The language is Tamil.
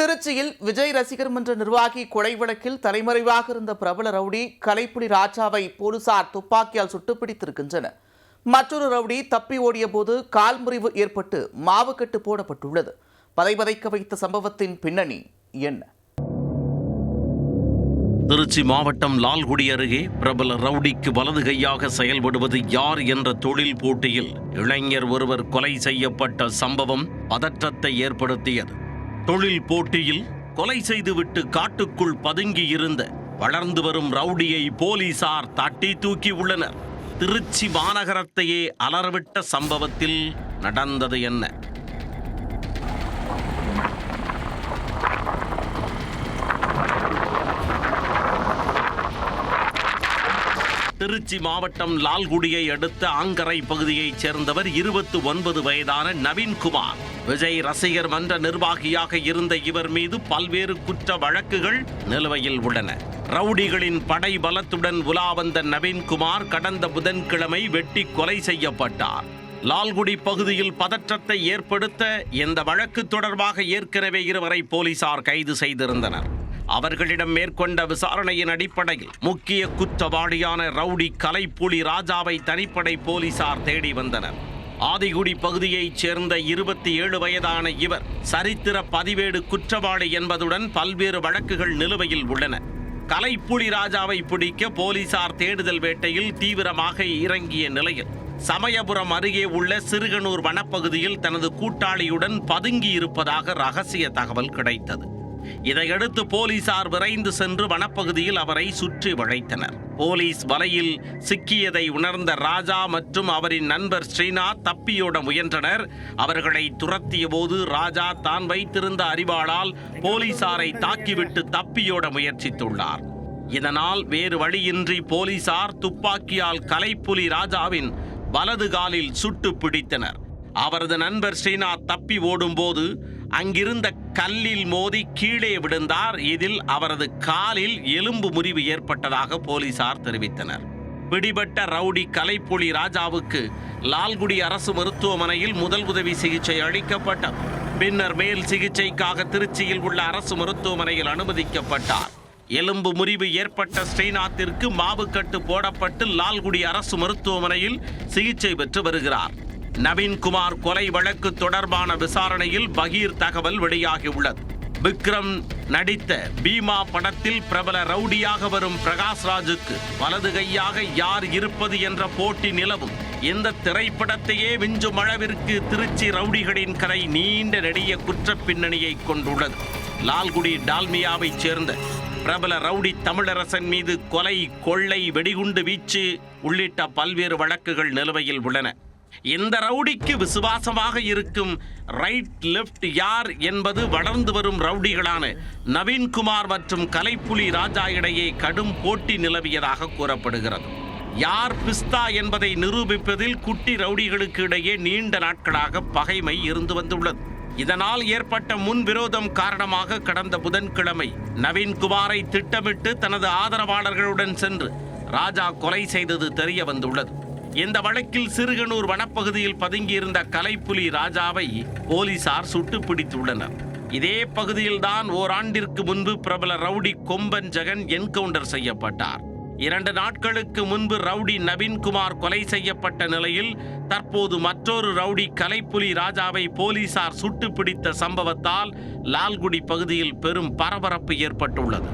திருச்சியில் விஜய் ரசிகர் மன்ற நிர்வாகி கொலை வழக்கில் தலைமறைவாக இருந்த பிரபல ரவுடி கலைப்புலி ராஜாவை போலீசார் துப்பாக்கியால் சுட்டுப்பிடித்திருக்கின்றனர். மற்றொரு ரவுடி தப்பி ஓடிய போது கால் முறிவு ஏற்பட்டு மாவுக்கட்டு போடப்பட்டுள்ளது. பதைபதைக்க வைத்த சம்பவத்தின் பின்னணி என்ன? திருச்சி மாவட்டம் லால்குடி அருகே பிரபல ரவுடிக்கு வலது கையாக செயல்படுவது யார் என்ற தொழில் போட்டியில் இளைஞர் ஒருவர் கொலை செய்யப்பட்ட சம்பவம் பதற்றத்தை ஏற்படுத்தியது. தொழில் போட்டியில் கொலை செய்துவிட்டு காட்டுக்குள் பதுங்கியிருந்த வளர்ந்து வரும் ரவுடியை போலீசார் தட்டி தூக்கி உள்ளனர். திருச்சி மாநகரத்தையே அலறவிட்ட சம்பவத்தில் நடந்தது என்ன? திருச்சி மாவட்டம் லால்குடியை அடுத்த ஆங்கரை பகுதியைச் சேர்ந்தவர் 29 வயதான நவீன்குமார். விஜய் ரசிகர் மன்ற நிர்வாகியாக இருந்த இவர் மீது பல்வேறு குற்ற வழக்குகள் நிலுவையில் உள்ளன. ரவுடிகளின் படை பலத்துடன் உலா வந்த நவீன்குமார் கடந்த புதன்கிழமை வெட்டி கொலை செய்யப்பட்டார். லால்குடி பகுதியில் பதற்றத்தை ஏற்படுத்த இந்த வழக்கு தொடர்பாக ஏற்கனவே இருவரை போலீசார் கைது செய்திருந்தனர். அவர்களிடம் மேற்கொண்ட விசாரணையின் அடிப்படையில் முக்கிய குற்றவாளியான ரவுடி கலைப்புலி ராஜாவை தனிப்படை போலீசார் தேடி வந்தனர். ஆதிகுடி பகுதியைச் சேர்ந்த 27 வயதான இவர் சரித்திர பதிவேடு குற்றவாளி என்பதுடன் பல்வேறு வழக்குகள் நிலுவையில் உள்ளன. கலைப்புலி ராஜாவை பிடிக்க போலீசார் தேடுதல் வேட்டையில் தீவிரமாக இறங்கிய நிலையில் சமயபுரம் அருகே உள்ள சிறுகனூர் வனப்பகுதியில் தனது கூட்டாளியுடன் பதுங்கி இருப்பதாக ரகசிய தகவல் கிடைத்தது. இதையடுத்து போலீசார் விரைந்து சென்று வனப்பகுதியில் அவரை சுற்றி வளைத்தனர். போலீஸ் வலையில் சிக்கியதை உணர்ந்த ராஜா மற்றும் அவரின் நண்பர் ஸ்ரீநாத் தப்பியோட முயன்றனர். அவர்களை துரத்திய போது ராஜா தான் வைத்திருந்த அரிவாளால் போலீசாரை தாக்கிவிட்டு தப்பியோட முயற்சித்துள்ளார். இதனால் வேறு வழியின்றி போலீசார் துப்பாக்கியால் கலைப்புலி ராஜாவின் வலது காலில் சுட்டு பிடித்தனர். அவரது நண்பர் ஸ்ரீநாத் தப்பி ஓடும்போது அங்கிருந்த கல்லில் மோதி கீழே விழுந்தார். இதில் அவரது காலில் எலும்பு முறிவு ஏற்பட்டதாக போலீசார் தெரிவித்தனர். பிடிபட்ட ரவுடி கலைப்புலி ராஜாவுக்கு லால்குடி அரசு மருத்துவமனையில் முதல் உதவி சிகிச்சை அளிக்கப்பட்டது. பின்னர் மேல் சிகிச்சைக்காக திருச்சியில் உள்ள அரசு மருத்துவமனையில் அனுமதிக்கப்பட்டார். எலும்பு முறிவு ஏற்பட்ட ஸ்ரீநாத்திற்கு மாவுக்கட்டு போடப்பட்டு லால்குடி அரசு மருத்துவமனையில் சிகிச்சை பெற்று வருகிறார். நவீன்குமார் கொலை வழக்கு தொடர்பான விசாரணையில் பகீர் தகவல் வெளியாகியுள்ளது. விக்ரம் நடித்த பீமா படத்தில் பிரபல ரவுடியாக வரும் பிரகாஷ்ராஜுக்கு வலது கையாக யார் இருப்பது என்ற போட்டி நிலவும். இந்த திரைப்படத்தையே விஞ்சும் அளவிற்கு திருச்சி ரவுடிகளின் கரை நீண்ட நெடிய குற்ற பின்னணியை கொண்டுள்ளது. லால்குடி டால்மியாவைச் சேர்ந்த பிரபல ரவுடி தமிழரசன் மீது கொலை, கொள்ளை, வெடிகுண்டு வீச்சு உள்ளிட்ட பல்வேறு வழக்குகள் நிலுவையில் உள்ளன. இந்த ரவுடிக்கு விசுவாசமாக இருக்கும் ரைட் லெப்ட் யார் என்பது வளர்ந்து வரும் ரவுடிகளான நவீன்குமார் மற்றும் கலைப்புலி ராஜா இடையே கடும் போட்டி நிலவியதாக கூறப்படுகிறது. யார் பிஸ்தா என்பதை நிரூபிப்பதில் குட்டி ரவுடிகளுக்கு இடையே நீண்ட நாட்களாக பகைமை இருந்து வந்துள்ளது. இதனால் ஏற்பட்ட முன்விரோதம் காரணமாக கடந்த புதன்கிழமை நவீன்குமாரை திட்டமிட்டு தனது ஆதரவாளர்களுடன் சென்று ராஜா கொலை செய்தது தெரிய வந்துள்ளது. இந்த வழக்கில் சிறுகனூர் வனப்பகுதியில் பதுங்கியிருந்த கலைப்புலி ராஜாவை போலீசார் சுட்டு பிடித்துள்ளனர். இதே பகுதியில்தான் ஓராண்டிற்கு முன்பு பிரபல ரவுடி கொம்பன் ஜெகன் என்கவுண்டர் செய்யப்பட்டார். 2 நாட்களுக்கு முன்பு ரவுடி நவீன்குமார் கொலை செய்யப்பட்ட நிலையில் தற்போது மற்றொரு ரவுடி கலைப்புலி ராஜாவை போலீசார் சுட்டு பிடித்த சம்பவத்தால் லால்குடி பகுதியில் பெரும் பரபரப்பு ஏற்பட்டுள்ளது.